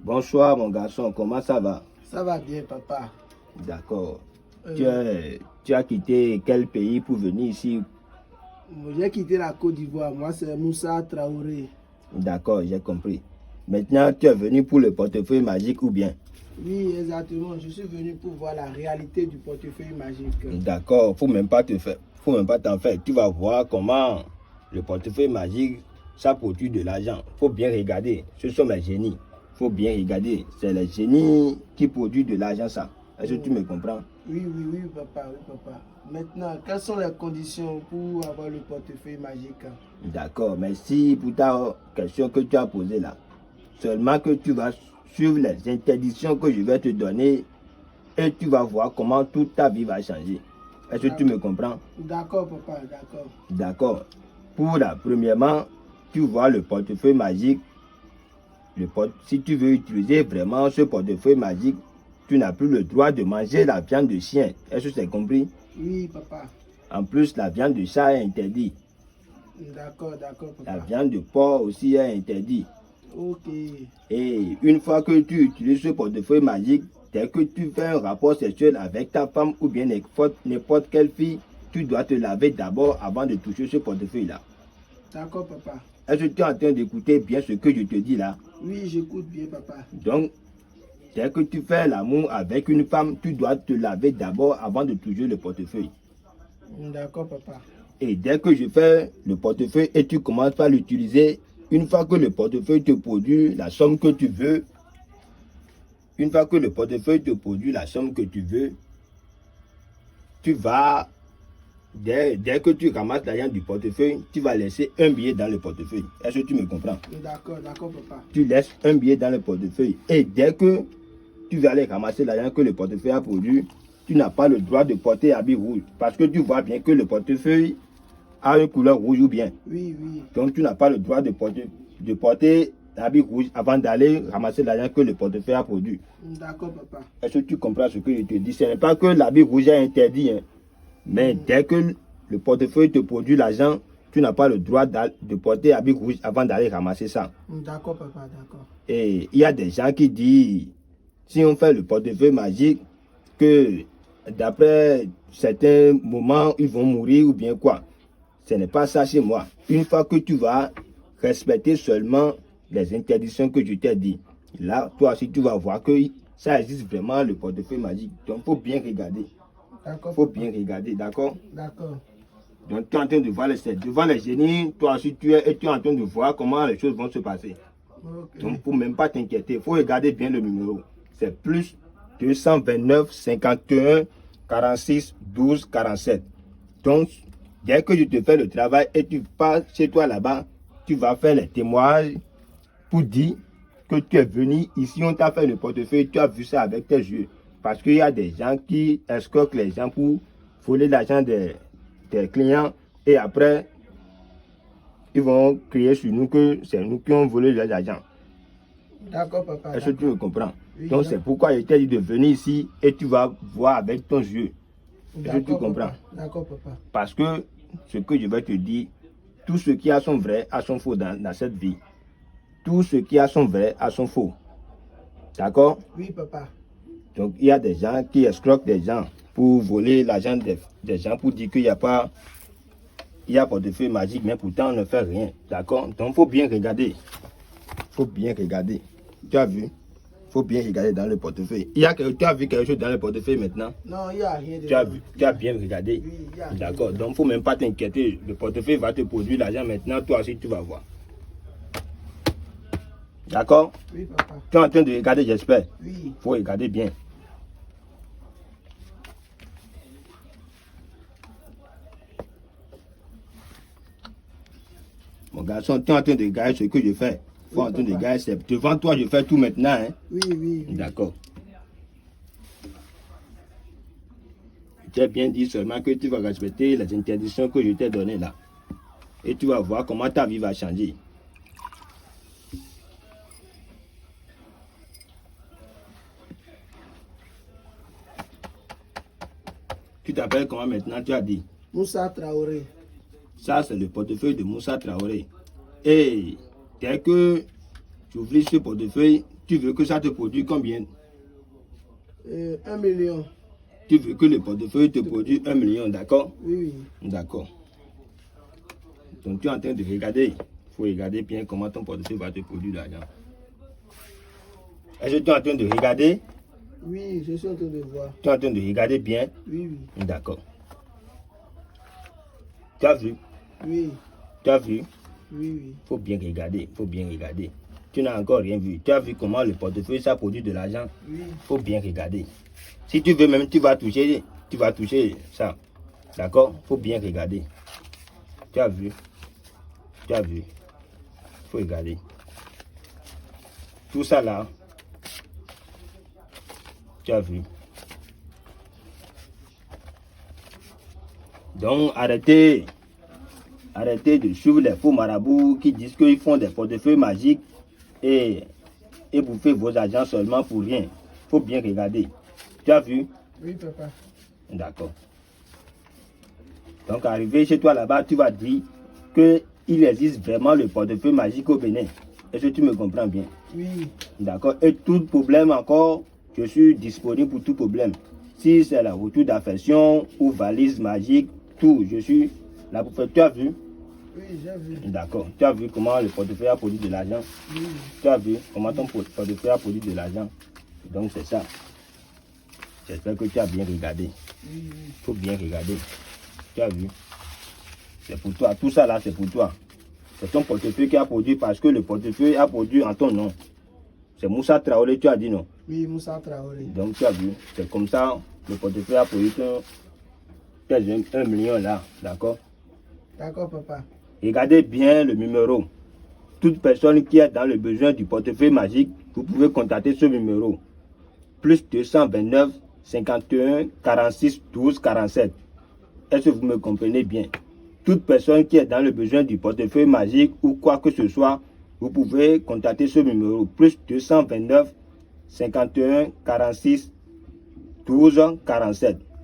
Bonsoir mon garçon, comment ça va? Ça va bien, papa. D'accord. Tu as quitté quel pays pour venir ici? J'ai quitté la Côte d'Ivoire. Moi, c'est Moussa Traoré. D'accord, j'ai compris. Maintenant, tu es venu pour le portefeuille magique ou bien? Oui, exactement. Je suis venu pour voir la réalité du portefeuille magique. D'accord, faut même pas t'en faire. Tu vas voir comment le portefeuille magique, ça produit de l'argent. Faut bien regarder. Ce sont les génies. Faut bien regarder. C'est les génies qui produisent de l'argent, ça. Est-ce que tu me comprends? Oui, papa, oui, papa. Maintenant, quelles sont les conditions pour avoir le portefeuille magique? D'accord, merci pour ta question que tu as posée là. Seulement que tu vas suivre les interdictions que je vais te donner et tu vas voir comment toute ta vie va changer. Est-ce que tu me comprends? D'accord, papa, d'accord. D'accord. Premièrement, tu vois le portefeuille magique. Si tu veux utiliser vraiment ce portefeuille magique, tu n'as plus le droit de manger la viande de chien. Est-ce que c'est compris? Oui, papa. En plus, la viande de chat est interdite. D'accord, papa. La viande de porc aussi est interdite. Ok. Et une fois que tu utilises ce portefeuille magique, dès que tu fais un rapport sexuel avec ta femme ou bien n'importe quelle fille, tu dois te laver d'abord avant de toucher ce portefeuille-là. D'accord, papa. Est-ce que tu es en train d'écouter bien ce que je te dis là? Oui, j'écoute bien, papa. Donc, dès que tu fais l'amour avec une femme, tu dois te laver d'abord avant de toucher le portefeuille. D'accord, papa. Et dès que je fais le portefeuille et tu commences par l'utiliser, une fois que le portefeuille te produit la somme que tu veux, tu vas, dès que tu ramasses l'argent du portefeuille, tu vas laisser un billet dans le portefeuille. Est-ce que tu me comprends? D'accord, papa. Tu laisses un billet dans le portefeuille et dès que tu vas aller ramasser l'argent que le portefeuille a produit, tu n'as pas le droit de porter habit rouge parce que tu vois bien que le portefeuille a une couleur rouge ou bien. Oui. Donc tu n'as pas le droit de porter habit rouge avant d'aller ramasser l'argent que le portefeuille a produit. D'accord, papa. Est-ce que tu comprends ce que je te dis? Ce n'est pas que l'habit rouge est interdit, hein. Mais dès que le portefeuille te produit l'argent, tu n'as pas le droit de porter habit rouge avant d'aller ramasser ça. D'accord, papa, d'accord. Et il y a des gens qui disent, si on fait le portefeuille magique, que d'après certains moments, ils vont mourir ou bien quoi. Ce n'est pas ça chez moi. Une fois que tu vas respecter seulement les interdictions que je t'ai dit, là, toi aussi, tu vas voir que ça existe vraiment, le portefeuille magique. Donc, il faut bien regarder. D'accord. Il faut bien regarder, d'accord? D'accord. Donc, tu es en train de voir devant les génies, toi aussi, tu es en train de voir comment les choses vont se passer. Okay. Donc, il ne faut même pas t'inquiéter. Il faut regarder bien le numéro. C'est plus 229 51 46 12 47. Donc, dès que je te fais le travail et tu pars chez toi là-bas, tu vas faire les témoignages pour dire que tu es venu ici, on t'a fait le portefeuille, tu as vu ça avec tes yeux. Parce qu'il y a des gens qui escroquent les gens pour voler l'argent des clients et après, ils vont crier sur nous que c'est nous qui avons volé leur argent. D'accord, papa. Est-ce que tu me comprends? Oui, donc, c'est pourquoi je t'ai dit de venir ici et tu vas voir avec ton yeux. Est-ce que tu comprends? D'accord, papa. Parce que ce que je vais te dire, tout ce qui a son vrai a son faux dans cette vie. Tout ce qui a son vrai a son faux. D'accord? Oui, papa. Donc, il y a des gens qui escroquent des gens pour voler l'argent des gens pour dire qu'il n'y a pas... Il y a portefeuille magique, mais pourtant on ne fait rien. D'accord? Donc, il faut bien regarder. Il faut bien regarder. Tu as vu? Il faut bien regarder dans le portefeuille. Tu as vu quelque chose dans le portefeuille maintenant? Non, il n'y a rien. Tu as bien regardé? Oui, il y a. D'accord. Donc, il ne faut même pas t'inquiéter. Le portefeuille va te produire l'argent maintenant. Toi aussi, tu vas voir. D'accord? Oui, papa. Tu es en train de regarder, j'espère? Oui. Il faut regarder bien. Mon garçon, tu es en train de regarder ce que je fais. Il faut en train de regarder. C'est devant toi, je fais tout maintenant. Hein? Oui. D'accord. Je t'ai bien dit seulement que tu vas respecter les interdictions que je t'ai données là. Et tu vas voir comment ta vie va changer. Tu t'appelles comment maintenant, tu as dit? Moussa Traoré. Ça, c'est le portefeuille de Moussa Traoré. Et dès que tu ouvres ce portefeuille, Tu veux que ça te produise combien? 1 million. Tu veux que le portefeuille te produise 1 million, d'accord? Oui, oui. D'accord. Donc tu es en train de regarder. Il faut regarder bien comment ton portefeuille va te produire l'argent. Est-ce que tu es en train de regarder? Oui, je suis en train de voir. Tu es en train de regarder bien? Oui, oui. D'accord. Tu as vu? Oui, Tu as vu? oui, oui. Faut bien regarder, faut bien regarder. Tu n'as encore rien vu. Tu as vu comment le portefeuille ça produit de l'argent? Oui. Faut bien regarder. Si tu veux même, tu vas toucher ça. D'accord? Faut bien regarder. Tu as vu? Tu as vu? Faut regarder. Tout ça là. Tu as vu? Donc arrêtez de suivre les faux marabouts qui disent qu'ils font des portefeuilles magiques et bouffer vos argents seulement pour rien. Faut bien regarder. Tu as vu? Oui, papa. D'accord. Donc arrivé chez toi là-bas, tu vas dire qu'il existe vraiment le portefeuille magique au Bénin. Est-ce que tu me comprends bien? Oui. D'accord. Et tout problème encore, je suis disponible pour tout problème. Si c'est la retour d'affection ou valise magique, tout, je suis là pour faire. Tu as vu? Oui, j'ai vu. D'accord. Tu as vu comment le portefeuille a produit de l'argent? Oui. Tu as vu comment ton portefeuille a produit de l'argent? Donc c'est ça. J'espère que tu as bien regardé. Oui, oui. Il faut bien regarder. Tu as vu? C'est pour toi. Tout ça là, c'est pour toi. C'est ton portefeuille qui a produit parce que le portefeuille a produit en ton nom. C'est Moussa Traoré, tu as dit non? Oui, Moussa Traoré. Donc tu as vu, c'est comme ça, le portefeuille a produit 1 million là, d'accord? D'accord, papa. Regardez bien le numéro. Toute personne qui est dans le besoin du portefeuille magique, vous pouvez contacter ce numéro. Plus 229 51 46 12 47. Est-ce que vous me comprenez bien? Toute personne qui est dans le besoin du portefeuille magique ou quoi que ce soit, vous pouvez contacter ce numéro. Plus 229 51 46 12 47.